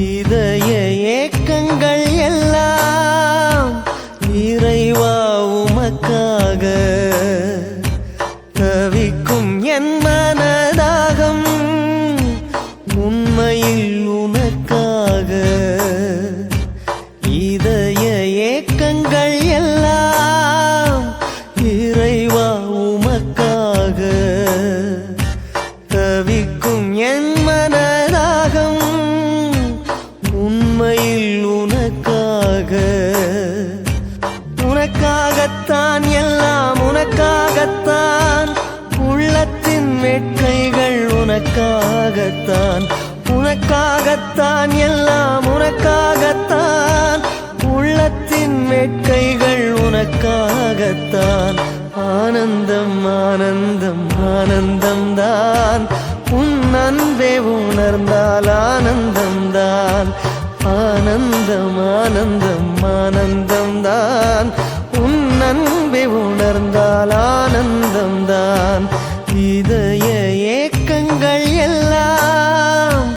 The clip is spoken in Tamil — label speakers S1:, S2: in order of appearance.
S1: இதய ஏக்கங்கள் எல்லாம் இறைவா உமக்காக தவிக்கும் என் மனதாகம் உண்மையில் உனக்காக இதய ஏக்கங்கள் எல்லாம் இறைவா உமக்காக தவிக்கும் என் மனதாகம் உண்மையில் உனக்காக உனக்காகத்தான் எல்லாம் உனக்காகத்தான் உள்ளத்தின் வேட்கைகள் உனக்காகத்தான் உனக்காகத்தான் எல்லாம் உனக்காகத்தான் உள்ளத்தின் வேட்கைகள் உனக்காகத்தான் ஆனந்தம் ஆனந்தம் ஆனந்தம்தான் உன் அன்பே உணர்ந்தால் ஆனந்தம்தான் ஆனந்தம் ஆனந்தம் ஆனந்தம்தான் உன் அன்பே உணர்ந்தால் ஆனந்தம்தான் இதய